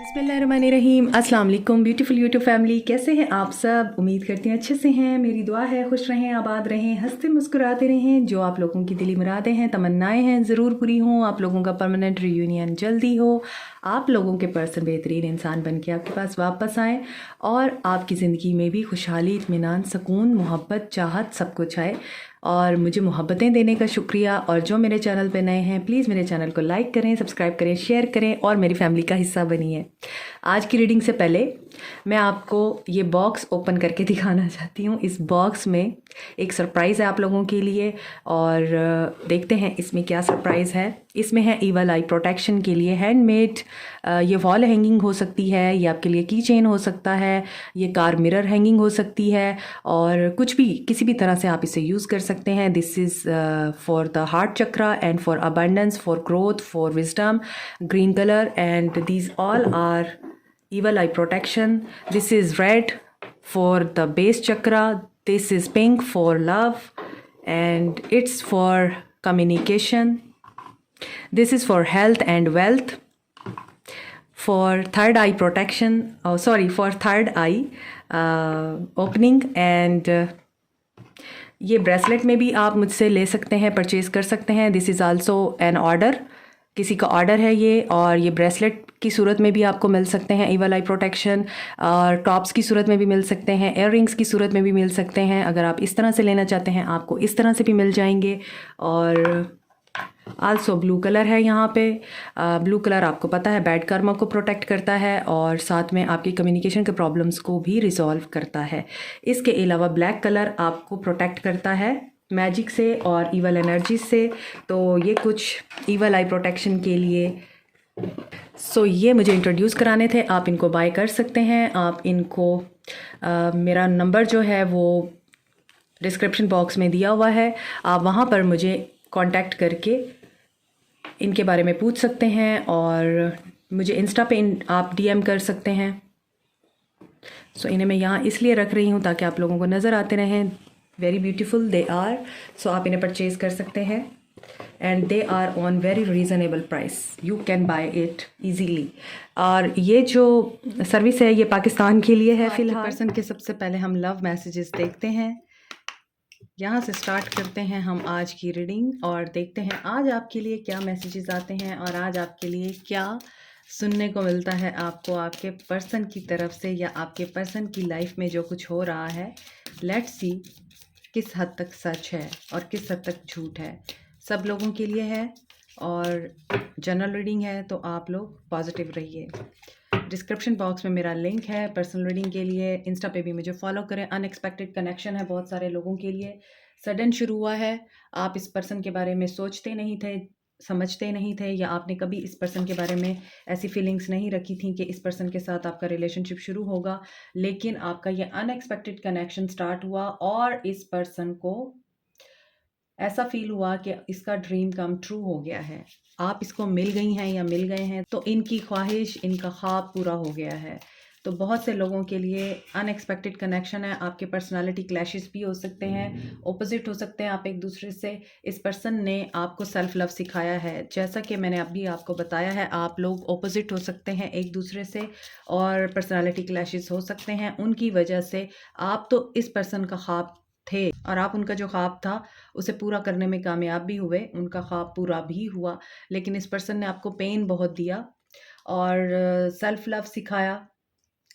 बिस्मिल्लाहिर्रहमानिर्रहीम। अस्सलाम वालेकुम ब्यूटीफुल यूट्यूब फैमिली, कैसे हैं आप सब? उम्मीद करती हैं अच्छे से हैं। मेरी दुआ है खुश रहें, आबाद रहें, हंसते मुस्कुराते रहें। जो आप लोगों की दिली मुरादें हैं, तमन्नाएं हैं, ज़रूर पूरी हों। आप लोगों का परमानेंट रियूनियन जल्दी हो। आप लोगों के पर्सन बेहतरीन इंसान बन के आपके पास वापस आएँ और आपकी ज़िंदगी में भी खुशहाली, इत्मीनान, सुकून, मोहब्बत, चाहत सब कुछ आए। और मुझे मोहब्बतें देने का शुक्रिया। और जो मेरे चैनल पे नए हैं, प्लीज़ मेरे चैनल को लाइक करें, सब्सक्राइब करें, शेयर करें और मेरी फैमिली का हिस्सा बनिए। आज की रीडिंग से पहले मैं आपको ये बॉक्स ओपन करके दिखाना चाहती हूँ। इस बॉक्स में एक सरप्राइज़ है आप लोगों के लिए और देखते हैं इसमें क्या सरप्राइज़ है। इसमें है ईवल आई प्रोटेक्शन के लिए हैंडमेड, ये वॉल हैंगिंग हो सकती है, ये आपके लिए की चेन हो सकता है, ये कार मिरर हैंगिंग हो सकती है और कुछ भी किसी भी तरह से आप इसे यूज़ कर सकते हैं। This is for the heart chakra and for abundance, for growth, for wisdom, green color, and these all are evil eye protection. This is red for the base chakra, this is pink for love, and it's for communication. This is for health and wealth, for third eye protection, for third eye opening, and ये bracelet में भी आप मुझसे ले सकते हैं, purchase कर सकते हैं। This is also an order, किसी का ऑर्डर है ये। और ये ब्रेसलेट की सूरत में भी आपको मिल सकते हैं ईवल आई प्रोटेक्शन, और टॉप्स की सूरत में भी मिल सकते हैं, एयर रिंग्स की सूरत में भी मिल सकते हैं। अगर आप इस तरह से लेना चाहते हैं, आपको इस तरह से भी मिल जाएंगे। और आल्सो ब्लू कलर है यहाँ पे। ब्लू कलर आपको पता है बैड कर्मा को प्रोटेक्ट करता है और साथ में आपकी कम्युनिकेशन के प्रॉब्लम्स को भी रिजॉल्व करता है। इसके अलावा ब्लैक कलर आपको प्रोटेक्ट करता है मैजिक से और ईवल एनर्जी से। तो ये कुछ ईवल आई प्रोटेक्शन के लिए ये मुझे इंट्रोड्यूस कराने थे। आप इनको बाय कर सकते हैं। आप इनको मेरा नंबर जो है वो डिस्क्रिप्शन बॉक्स में दिया हुआ है, आप वहाँ पर मुझे कांटेक्ट करके इनके बारे में पूछ सकते हैं और मुझे इंस्टा पे आप डीएम कर सकते हैं। इन्हें मैं यहाँ इसलिए रख रही हूँ ताकि आप लोगों को नज़र आते रहें। Very beautiful they are. आप इन्हें परचेज़ कर सकते हैं and they are on very reasonable price, you can buy it easily. और ये जो सर्विस है ये पाकिस्तान के लिए है फ़िलहाल। पर्सन के सबसे पहले हम लव मैसेजेस देखते हैं। यहाँ से स्टार्ट करते हैं हम आज की रीडिंग और देखते हैं आज आपके लिए क्या मैसेजेस आते हैं और आज आपके लिए क्या सुनने को मिलता है आपको आपके पर्सन की तरफ से या आपके पर्सन की लाइफ में जो कुछ हो रहा है। लेट्स सी किस हद तक सच है और किस हद तक झूठ है। सब लोगों के लिए है और जनरल रीडिंग है, तो आप लोग पॉजिटिव रहिए। डिस्क्रिप्शन बॉक्स में मेरा लिंक है पर्सनल रीडिंग के लिए। इंस्टा पे भी मुझे फॉलो करें। अनएक्सपेक्टेड कनेक्शन है बहुत सारे लोगों के लिए, सडन शुरू हुआ है। आप इस पर्सन के बारे में सोचते नहीं थे, समझते नहीं थे, या आपने कभी इस पर्सन के बारे में ऐसी फीलिंग्स नहीं रखी थी कि इस पर्सन के साथ आपका रिलेशनशिप शुरू होगा। लेकिन आपका ये अनएक्सपेक्टेड कनेक्शन स्टार्ट हुआ और इस पर्सन को ऐसा फील हुआ कि इसका ड्रीम कम ट्रू हो गया है। आप इसको मिल गई हैं या मिल गए हैं, तो इनकी ख्वाहिश, इनका ख्वाब पूरा हो गया है। तो बहुत से लोगों के लिए अनएक्सपेक्टेड कनेक्शन है। आपके पर्सनालिटी क्लैशेस भी हो सकते हैं, ऑपोजिट हो सकते हैं आप एक दूसरे से। इस पर्सन ने आपको सेल्फ लव सिखाया है, जैसा कि मैंने अभी आपको बताया है। आप लोग ऑपोजिट हो सकते हैं एक दूसरे से और पर्सनालिटी क्लैशेस हो सकते हैं। उनकी वजह से आप तो इस पर्सन का ख्वाब थे और आप उनका जो ख्वाब था उसे पूरा करने में कामयाब भी हुए, उनका ख्वाब पूरा भी हुआ। लेकिन इस पर्सन ने आपको पेन बहुत दिया और सेल्फ लव सिखाया,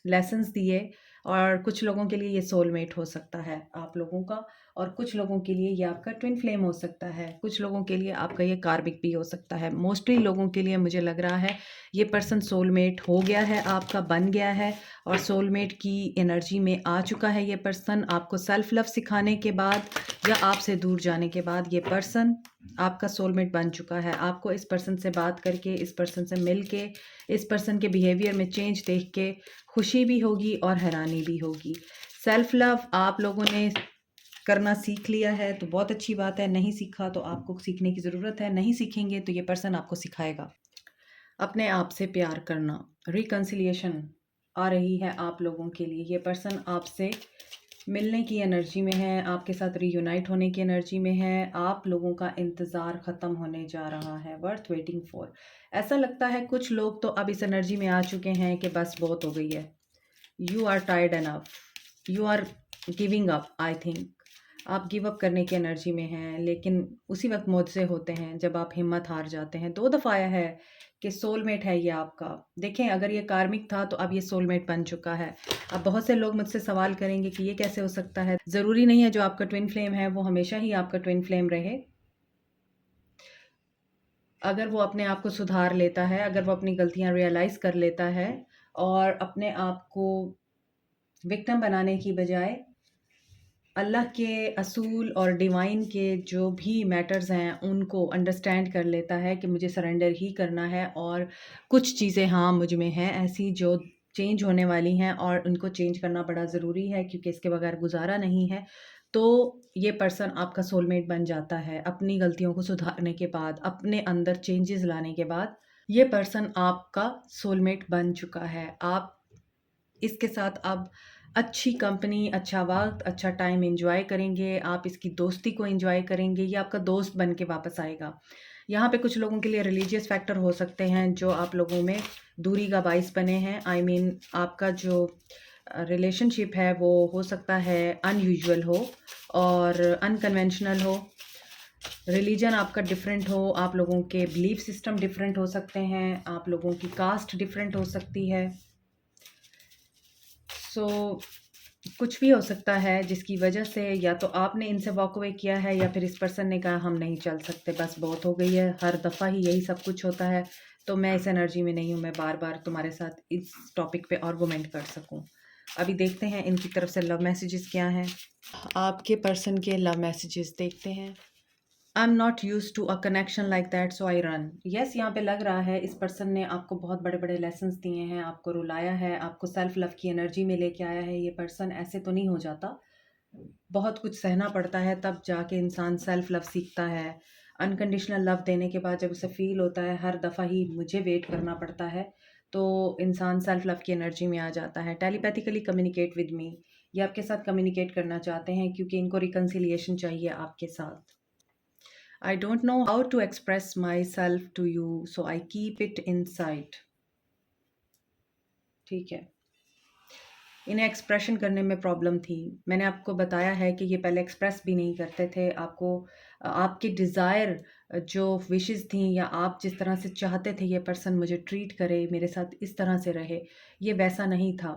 लेसन्स दिए। और कुछ लोगों के लिए ये सोलमेट हो सकता है आप लोगों का, और कुछ लोगों के लिए ये आपका ट्विन फ्लेम हो सकता है, कुछ लोगों के लिए आपका ये कार्मिक भी हो सकता है। मोस्टली लोगों के लिए मुझे लग रहा है ये पर्सन सोलमेट हो गया है, आपका बन गया है और सोलमेट की एनर्जी में आ चुका है। ये पर्सन आपको सेल्फ लव सिखाने के बाद या आपसे दूर जाने के बाद ये पर्सन आपका सोलमेट बन चुका है। आपको इस पर्सन से बात करके, इस पर्सन से मिल के, इस पर्सन के बिहेवियर में चेंज देख के खुशी भी होगी और हैरानी भी होगी। सेल्फ लव आप लोगों ने करना सीख लिया है तो बहुत अच्छी बात है। नहीं सीखा तो आपको सीखने की ज़रूरत है। नहीं सीखेंगे तो ये पर्सन आपको सिखाएगा अपने आप से प्यार करना। रिकन्सिलिएशन आ रही है आप लोगों के लिए। ये पर्सन आपसे मिलने की एनर्जी में है, आपके साथ रीयूनाइट होने की एनर्जी में है, आप लोगों का इंतज़ार ख़त्म होने जा रहा है, वर्थ वेटिंग फॉर। ऐसा लगता है कुछ लोग तो अब इस एनर्जी में आ चुके हैं कि बस बहुत हो गई है। You are tired enough, you are giving up, I think आप गिव अप करने की एनर्जी में हैं, लेकिन उसी वक्त मौत से होते हैं जब आप हिम्मत हार जाते हैं। 2 दफ़ा आया है कि सोलमेट है ये आपका। देखें, अगर ये कार्मिक था तो अब ये सोलमेट बन चुका है। अब बहुत से लोग मुझसे सवाल करेंगे कि ये कैसे हो सकता है। ज़रूरी नहीं है जो आपका ट्विन फ्लेम है वो हमेशा ही आपका ट्विन फ्लेम रहे। अगर वो अपने आप को सुधार लेता है, अगर वो अपनी गलतियाँ रियलाइज़ कर लेता है और अपने आप को विक्टिम बनाने की बजाय अल्लाह के असूल और डिवाइन के जो भी मैटर्स हैं उनको अंडरस्टैंड कर लेता है कि मुझे सरेंडर ही करना है, और कुछ चीज़ें हाँ मुझ में हैं ऐसी जो चेंज होने वाली हैं और उनको चेंज करना बड़ा ज़रूरी है क्योंकि इसके बगैर गुजारा नहीं है। तो ये पर्सन आपका सोलमेट बन जाता है अपनी गलतियों को सुधारने के बाद, अपने अंदर चेंजेस लाने के बाद। ये पर्सन आपका सोलमेट बन चुका है। आप इसके साथ अब अच्छी कंपनी, अच्छा वक़्त, अच्छा टाइम एन्जॉय करेंगे, आप इसकी दोस्ती को एन्जॉय करेंगे, ये आपका दोस्त बन के वापस आएगा। यहाँ पे कुछ लोगों के लिए रिलीजियस फैक्टर हो सकते हैं जो आप लोगों में दूरी का बाइस बने हैं। आई मीन आपका जो रिलेशनशिप है वो हो सकता है अनयूजुअल हो और अनकन्वेंशनल हो। रिलीजन आपका डिफरेंट हो, आप लोगों के बिलीफ सिस्टम डिफरेंट हो सकते हैं, आप लोगों की कास्ट डिफरेंट हो सकती है। सो कुछ भी हो सकता है जिसकी वजह से या तो आपने इनसे वॉक अवे किया है या फिर इस पर्सन ने कहा हम नहीं चल सकते, बस बहुत हो गई है, हर दफ़ा ही यही सब कुछ होता है, तो मैं इस एनर्जी में नहीं हूँ मैं बार बार तुम्हारे साथ इस टॉपिक पे आर्गूमेंट कर सकूँ। अभी देखते हैं इनकी तरफ से लव मैसेजेस क्या हैं। आपके पर्सन के लव मैसेजेस देखते हैं। I am not use to a connection like that so I run. Yes, यहाँ पे लग रहा है इस पर्सन ने आपको बहुत बड़े बड़े लेसन्स दिए हैं, आपको रुलाया है, आपको सेल्फ लव की एनर्जी में लेके आया है। ये पर्सन ऐसे तो नहीं हो जाता, बहुत कुछ सहना पड़ता है तब जाके इंसान सेल्फ लव सीखता है। अनकंडीशनल लव देने के बाद जब उसे फील होता है हर दफ़ा ही मुझे वेट करना पड़ता है, तो इंसान सेल्फ लव की एनर्जी में आ जाता है। टेलीपैथिकली कम्युनिकेट विद मी, ये आपके साथ कम्युनिकेट करना चाहते हैं क्योंकि इनको रिकन्सिलिएशन चाहिए आपके साथ। I don't know how to express myself to you, so I keep it inside. ठीक है, इन्हें एक्सप्रेशन करने में प्रॉब्लम थी। मैंने आपको बताया है कि ये पहले एक्सप्रेस भी नहीं करते थे। आपको आपकी डिज़ायर जो विशेस थी या आप जिस तरह से चाहते थे ये पर्सन मुझे ट्रीट करे, मेरे साथ इस तरह से रहे, ये वैसा नहीं था।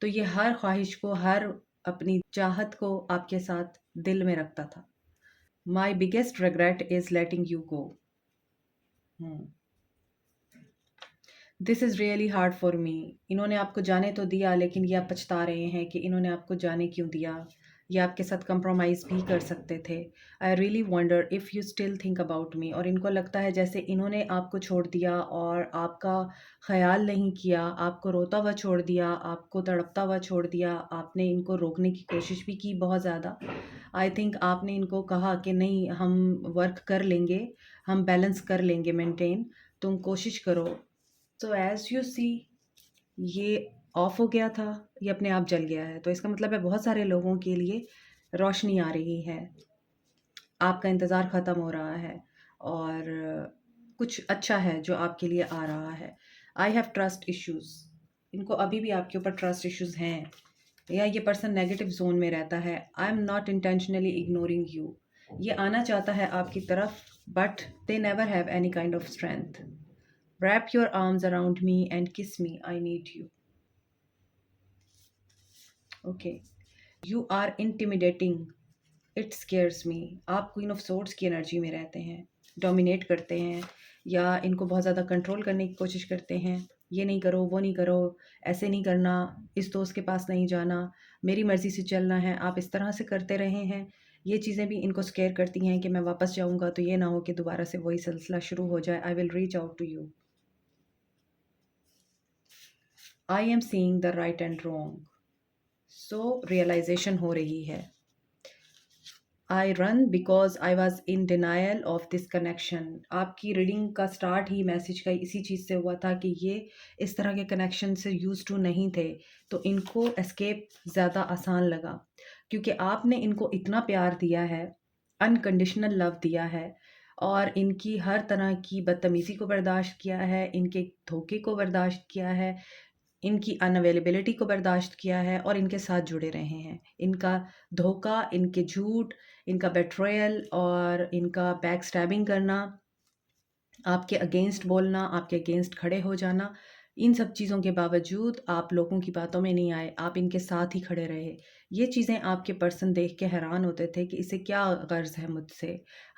तो ये हर ख्वाहिश को, हर अपनी चाहत को आपके साथ दिल में रखता था। My biggest regret is letting you go. This is really hard for me. इन्होंने आपको जाने तो दिया लेकिन ये आप पछता रहे हैं कि इन्होंने आपको जाने क्यों दिया। ये आपके साथ कंप्रोमाइज़ भी कर सकते थे। I really wonder if you still think about me. और इनको लगता है जैसे इन्होंने आपको छोड़ दिया और आपका ख़्याल नहीं किया, आपको रोता हुआ छोड़ दिया, आपको तड़पता हुआ छोड़ दिया। आपने इनको रोकने की कोशिश भी की बहुत ज़्यादा। आई थिंक आपने इनको कहा कि नहीं, हम वर्क कर लेंगे, हम बैलेंस कर लेंगे मेंटेन, तुम कोशिश करो। तो एज़ यू सी, ये ऑफ हो गया था, ये अपने आप जल गया है। तो इसका मतलब है बहुत सारे लोगों के लिए रोशनी आ रही है, आपका इंतज़ार ख़त्म हो रहा है और कुछ अच्छा है जो आपके लिए आ रहा है। I have trust issues. इनको अभी भी आपके ऊपर ट्रस्ट इश्यूज़ हैं या ये पर्सन नेगेटिव ज़ोन में रहता है। आई am not intentionally ignoring you. ये आना चाहता है आपकी तरफ but they never have any kind of strength. Wrap your arms around me and kiss me. I need you. Okay. You are intimidating. It scares me. आप queen of swords की energy में रहते हैं, डोमिनेट करते हैं या इनको बहुत ज़्यादा कंट्रोल करने की कोशिश करते हैं। ये नहीं करो, वो नहीं करो, ऐसे नहीं करना, इस दोस्त के पास नहीं जाना, मेरी मर्ज़ी से चलना है। आप इस तरह से करते रहे हैं। ये चीज़ें भी इनको स्केयर करती हैं कि मैं वापस जाऊँगा तो ये ना हो कि दोबारा से वही सिलसिला शुरू हो जाए। I will reach out to you. I am seeing the right and wrong. So realisation हो रही है। I run because I was in denial of this connection. आपकी रीडिंग का स्टार्ट ही मैसेज का इसी चीज़ से हुआ था कि ये इस तरह के कनेक्शन से यूज टू नहीं थे, तो इनको एस्केप ज़्यादा आसान लगा। क्योंकि आपने इनको इतना प्यार दिया है, अनकंडीशनल लव दिया है, और इनकी हर तरह की बदतमीज़ी को बर्दाश्त किया है, इनके धोखे को बर्दाश्त किया है, इनकी अनअवेलेबिलिटी को बर्दाश्त किया है और इनके साथ जुड़े रहे हैं। इनका धोखा, इनके झूठ, इनका बेट्रेयल और इनका बैक स्टैबिंग करना, आपके अगेंस्ट बोलना, आपके अगेंस्ट खड़े हो जाना, इन सब चीज़ों के बावजूद आप लोगों की बातों में नहीं आए, आप इनके साथ ही खड़े रहे। ये चीज़ें आपके पर्सन देख के हैरान होते थे कि इसे क्या गर्ज़ है मुझसे,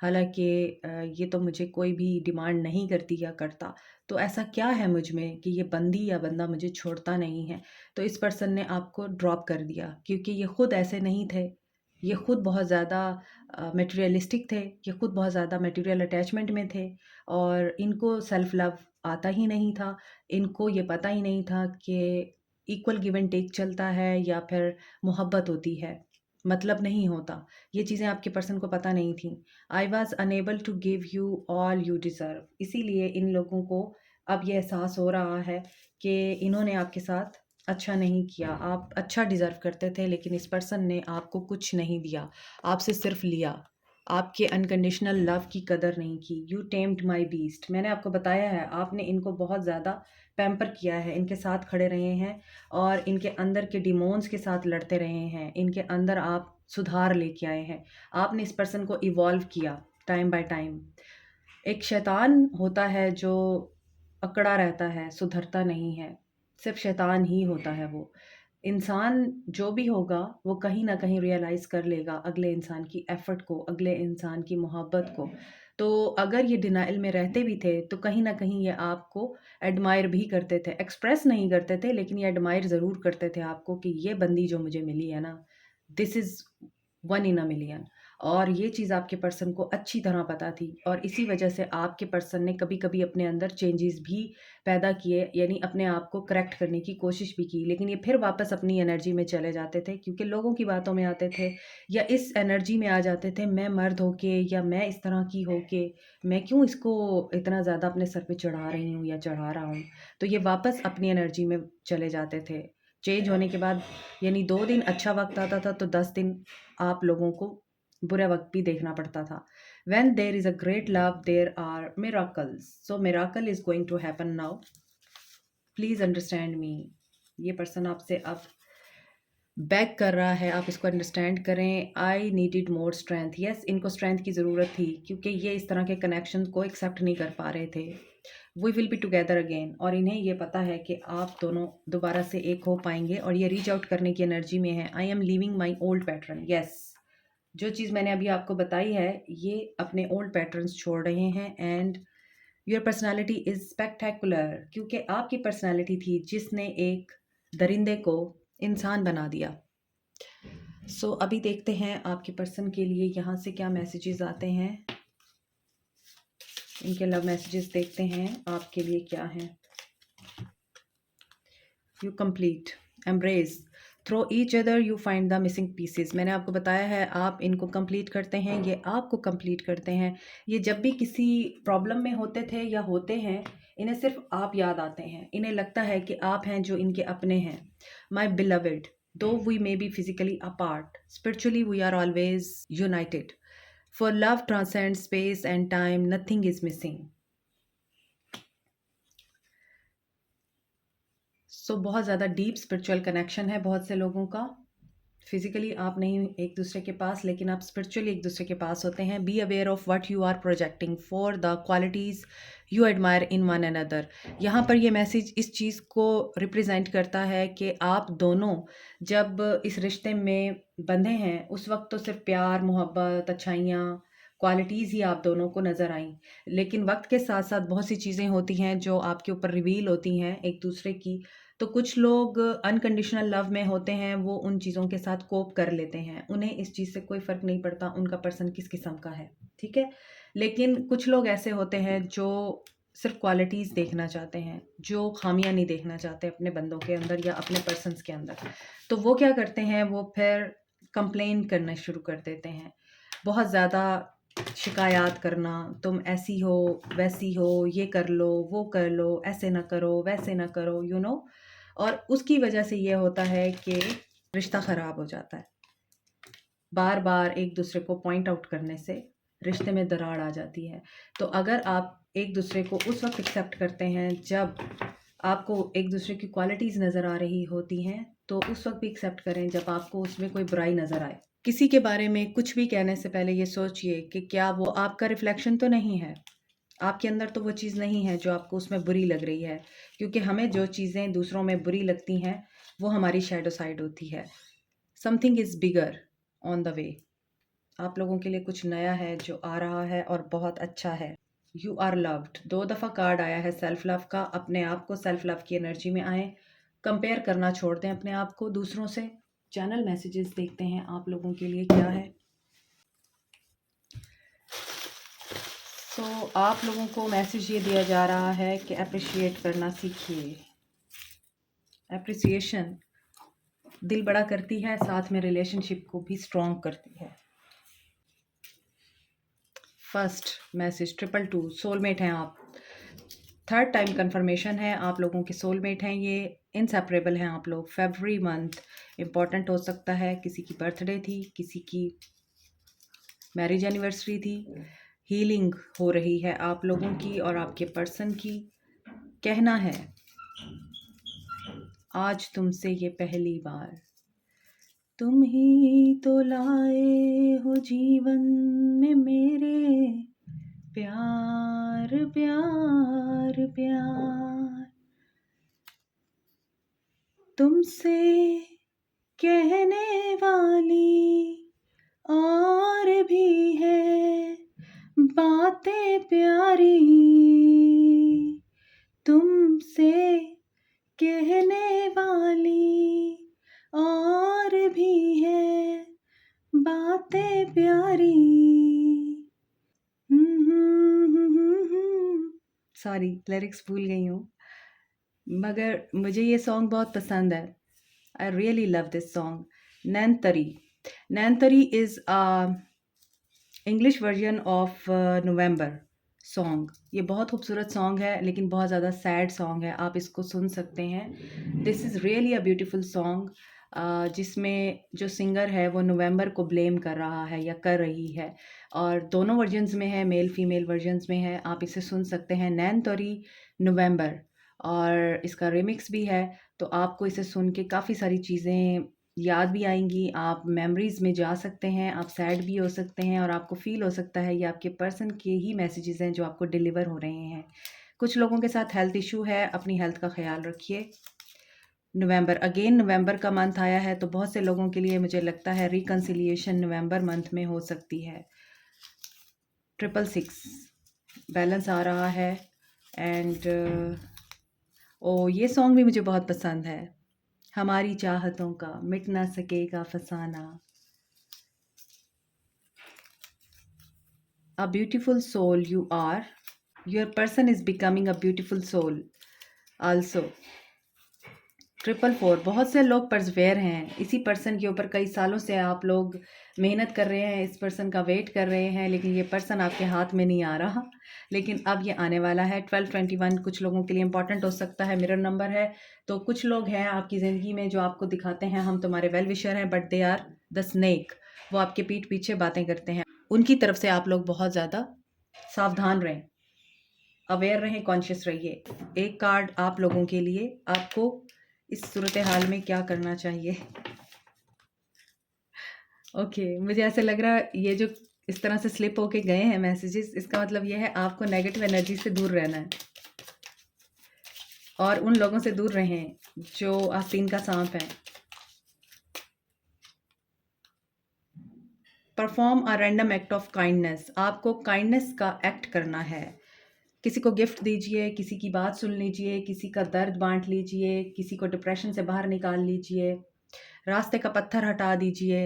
हालाँकि ये तो मुझे कोई भी डिमांड नहीं करती या करता, तो ऐसा क्या है मुझ में कि ये बंदी या बंदा मुझे छोड़ता नहीं है। तो इस पर्सन ने आपको ड्रॉप कर दिया क्योंकि ये खुद ऐसे नहीं थे। ये खुद बहुत ज़्यादा मटेरियलिस्टिक थे, ये खुद बहुत ज़्यादा मटेरियल अटैचमेंट में थे और इनको सेल्फ लव आता ही नहीं था। इनको ये पता ही नहीं था कि इक्वल गिव एंड टेक चलता है या फिर मोहब्बत होती है, मतलब नहीं होता। ये चीज़ें आपके पर्सन को पता नहीं थी। I was unable to give you all you deserve, इसीलिए इन लोगों को अब ये एहसास हो रहा है कि इन्होंने आपके साथ अच्छा नहीं किया। आप अच्छा डिज़र्व करते थे लेकिन इस पर्सन ने आपको कुछ नहीं दिया, आपसे सिर्फ लिया। आपके अनकंडीशनल लव की कदर नहीं की। यू टेम्ड माई बीस्ट, मैंने आपको बताया है, आपने इनको बहुत ज़्यादा पैम्पर किया है, इनके साथ खड़े रहे हैं और इनके अंदर के डिमोन्स के साथ लड़ते रहे हैं। इनके अंदर आप सुधार लेके आए हैं। आपने इस पर्सन को इवॉल्व किया टाइम बाय टाइम। एक शैतान होता है जो अकड़ा रहता है, सुधरता नहीं है, सिर्फ शैतान ही होता है वो। इंसान जो भी होगा वो कहीं न कहीं रियलाइज़ कर लेगा अगले इंसान की एफ़र्ट को, अगले इंसान की मोहब्बत को। तो अगर ये डिनायल में रहते भी थे तो कहीं न कहीं ये आपको एडमायर भी करते थे। एक्सप्रेस नहीं करते थे लेकिन ये एडमायर ज़रूर करते थे आपको कि ये बंदी जो मुझे मिली है ना, this is one in a million. और ये चीज़ आपके पर्सन को अच्छी तरह पता थी और इसी वजह से आपके पर्सन ने कभी-कभी अपने अंदर चेंजेस भी पैदा किए, यानी अपने आप को करेक्ट करने की कोशिश भी की, लेकिन ये फिर वापस अपनी एनर्जी में चले जाते थे क्योंकि लोगों की बातों में आते थे या इस एनर्जी में आ जाते थे, मैं मर्द होके या मैं इस तरह की होके मैं क्यों इसको इतना ज़्यादा अपने सर पे चढ़ा रही हूँ या चढ़ा रहा हूँ। तो ये वापस अपनी एनर्जी में चले जाते थे। चेंज होने के बाद यानी 2 दिन अच्छा वक़्त आता था तो 10 दिन आप लोगों को बुरा वक़्त भी देखना पड़ता था। When there is a great love, there are miracles. So miracle is going to happen now. Please understand me. ये पर्सन आपसे अब बैक कर रहा है, आप इसको अंडरस्टैंड करें। I needed more strength. Yes, इनको स्ट्रेंथ की ज़रूरत थी क्योंकि ये इस तरह के कनेक्शन को एक्सेप्ट नहीं कर पा रहे थे। We will be together again, और इन्हें ये पता है कि आप दोनों दोबारा से एक हो पाएंगे और ये रीच आउट करने की एनर्जी में है। I am leaving my old pattern. Yes, जो चीज़ मैंने अभी आपको बताई है, ये अपने ओल्ड पैटर्न्स छोड़ रहे हैं and your personality is spectacular, क्योंकि आपकी पर्सनैलिटी थी जिसने एक दरिंदे को इंसान बना दिया। सो अभी देखते हैं आपके पर्सन के लिए यहाँ से क्या मैसेजेस आते हैं। इनके लव मैसेजेस देखते हैं आपके लिए क्या हैं। You complete, embrace, through each other you find the missing pieces. मैंने आपको बताया है, आप इनको कंप्लीट करते हैं, ये आपको कंप्लीट करते हैं। ये जब भी किसी प्रॉब्लम में होते थे या होते हैं, इन्हें सिर्फ आप याद आते हैं। इन्हें लगता है कि आप हैं जो इनके अपने हैं। My beloved, though we may be physically apart, spiritually we are always united. For love transcend space and time, nothing is missing. So बहुत ज़्यादा डीप स्पिरिचुअल कनेक्शन है बहुत से लोगों का। फिजिकली आप नहीं एक दूसरे के पास, लेकिन आप स्पिरिचुअली एक दूसरे के पास होते हैं। Be aware of what you are projecting for the qualities you admire in one another. यहाँ पर ये मैसेज इस चीज़ को रिप्रेजेंट करता है कि आप दोनों जब इस रिश्ते में बंधे हैं उस वक्त तो सिर्फ प्यार, मोहब्बत, अच्छाइयाँ, क्वालिटीज़ ही आप दोनों को नज़र आईं, लेकिन वक्त के साथ साथ बहुत सी चीज़ें होती हैं जो आपके ऊपर रिवील होती हैं एक दूसरे की। तो कुछ लोग अनकंडीशनल लव में होते हैं, वो उन चीज़ों के साथ कोप कर लेते हैं, उन्हें इस चीज़ से कोई फ़र्क नहीं पड़ता उनका पर्सन किस किस्म का है, ठीक है। लेकिन कुछ लोग ऐसे होते हैं जो सिर्फ क्वालिटीज़ देखना चाहते हैं, जो खामियां नहीं देखना चाहते अपने बंदों के अंदर या अपने पर्सन्स के अंदर। तो वो क्या करते हैं, वो फिर कंप्लेन करना शुरू कर देते हैं, बहुत ज़्यादा शिकायत करना, तुम ऐसी हो, वैसी हो, ये कर लो, वो कर लो, ऐसे ना करो, वैसे ना करो, यू नो। और उसकी वजह से ये होता है कि रिश्ता ख़राब हो जाता है। बार बार एक दूसरे को पॉइंट आउट करने से रिश्ते में दरार आ जाती है। तो अगर आप एक दूसरे को उस वक्त एक्सेप्ट करते हैं जब आपको एक दूसरे की क्वालिटीज़ नज़र आ रही होती हैं, तो उस वक्त भी एक्सेप्ट करें जब आपको उसमें कोई बुराई नज़र आए। किसी के बारे में कुछ भी कहने से पहले ये सोचिए कि क्या वो आपका रिफ्लेक्शन तो नहीं है, आपके अंदर तो वो चीज़ नहीं है जो आपको उसमें बुरी लग रही है। क्योंकि हमें जो चीज़ें दूसरों में बुरी लगती हैं वो हमारी शैडो साइड होती है। Something is bigger on the way. आप लोगों के लिए कुछ नया है जो आ रहा है और बहुत अच्छा है। You are loved. 2 दफ़ा कार्ड आया है सेल्फ लव का। अपने आप को सेल्फ लव की एनर्जी में आएँ। कंपेयर करना छोड़ दें अपने आप को दूसरों से। चैनल मैसेजेस देखते हैं आप लोगों के लिए क्या है। तो आप लोगों को मैसेज ये दिया जा रहा है कि अप्रिशिएट करना सीखिए। अप्रिसिएशन दिल बड़ा करती है, साथ में रिलेशनशिप को भी स्ट्रॉन्ग करती है। फर्स्ट मैसेज 222 सोलमेट हैं आप। थर्ड टाइम कंफर्मेशन है आप लोगों के सोलमेट हैं ये। इनसेपरेबल हैं आप लोग। फरवरी मंथ इम्पॉर्टेंट हो सकता है। किसी की बर्थडे थी, किसी की मैरिज एनिवर्सरी थी। हीलिंग हो रही है आप लोगों की और आपके पर्सन की। कहना है आज तुमसे ये पहली बार। तुम ही तो लाए हो जीवन में मेरे प्यार प्यार प्यार। तुमसे कहने वाली और भी है बातें प्यारी। तुमसे कहने वाली और भी है बातें प्यारी। सॉरी लिरिक्स भूल गई हूँ, मगर मुझे ये सॉन्ग बहुत पसंद है। I really love this song. नैनतरी। नैनतरी is English version of November song. ये बहुत खूबसूरत सॉन्ग है लेकिन बहुत ज़्यादा सैड सॉन्ग है। आप इसको सुन सकते हैं। This is really a beautiful song जिसमें जो सिंगर है वो नवंबर को ब्लेम कर रहा है या कर रही है, और दोनों वर्जन्स में है, मेल फीमेल वर्जन्स में है। आप इसे सुन सकते हैं नैनतरी नवंबर, और इसका रिमिक्स भी है। तो आपको इसे सुन के काफ़ी सारी चीज़ें याद भी आएंगी। आप मेमोरीज़ में जा सकते हैं, आप सैड भी हो सकते हैं और आपको फ़ील हो सकता है ये आपके पर्सन के ही मैसेजेस हैं जो आपको डिलीवर हो रहे हैं। कुछ लोगों के साथ हेल्थ इशू है, अपनी हेल्थ का ख्याल रखिए। नवंबर, अगेन नवंबर का मंथ आया है तो बहुत से लोगों के लिए मुझे लगता है रिकन्सिलिएशन नवंबर मंथ में हो सकती है। 666 बैलेंस आ रहा है। एंड ये सॉन्ग भी मुझे बहुत पसंद है। हमारी चाहतों का मिट ना सकेगा फसाना। A beautiful soul you are. Your person is becoming a beautiful soul also. 444 बहुत से लोग परसवेयर हैं इसी पर्सन के ऊपर। कई सालों से आप लोग मेहनत कर रहे हैं, इस पर्सन का वेट कर रहे हैं, लेकिन ये पर्सन आपके हाथ में नहीं आ रहा, लेकिन अब ये आने वाला है। 1221 कुछ लोगों के लिए इंपॉर्टेंट हो सकता है, मिरर नंबर है। तो कुछ लोग हैं आपकी ज़िंदगी में जो आपको दिखाते हैं हम तुम्हारे वेल विशर हैं, but they are the snake. वो आपके पीठ पीछे बातें करते हैं। उनकी तरफ से आप लोग बहुत ज़्यादा सावधान रहें, अवेयर रहें, कॉन्शियस रहिए। एक कार्ड आप लोगों के लिए, आपको इस सूरत हाल में क्या करना चाहिए। ओके मुझे ऐसे लग रहा है ये जो इस तरह से स्लिप होके गए हैं मैसेजेस, इसका मतलब ये है आपको नेगेटिव एनर्जी से दूर रहना है और उन लोगों से दूर रहें जो आस्तीन का सांप है। Perform a random act of kindness. आपको काइंडनेस का एक्ट करना है। किसी को गिफ्ट दीजिए, किसी की बात सुन लीजिए, किसी का दर्द बांट लीजिए, किसी को डिप्रेशन से बाहर निकाल लीजिए, रास्ते का पत्थर हटा दीजिए।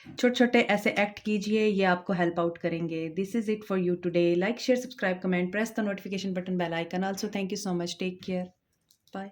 छोटे छोटे ऐसे एक्ट कीजिए, ये आपको हेल्प आउट करेंगे। This is it for you today. Like share subscribe comment, press the notification button, bell icon. Also thank you so much. Take care. Bye.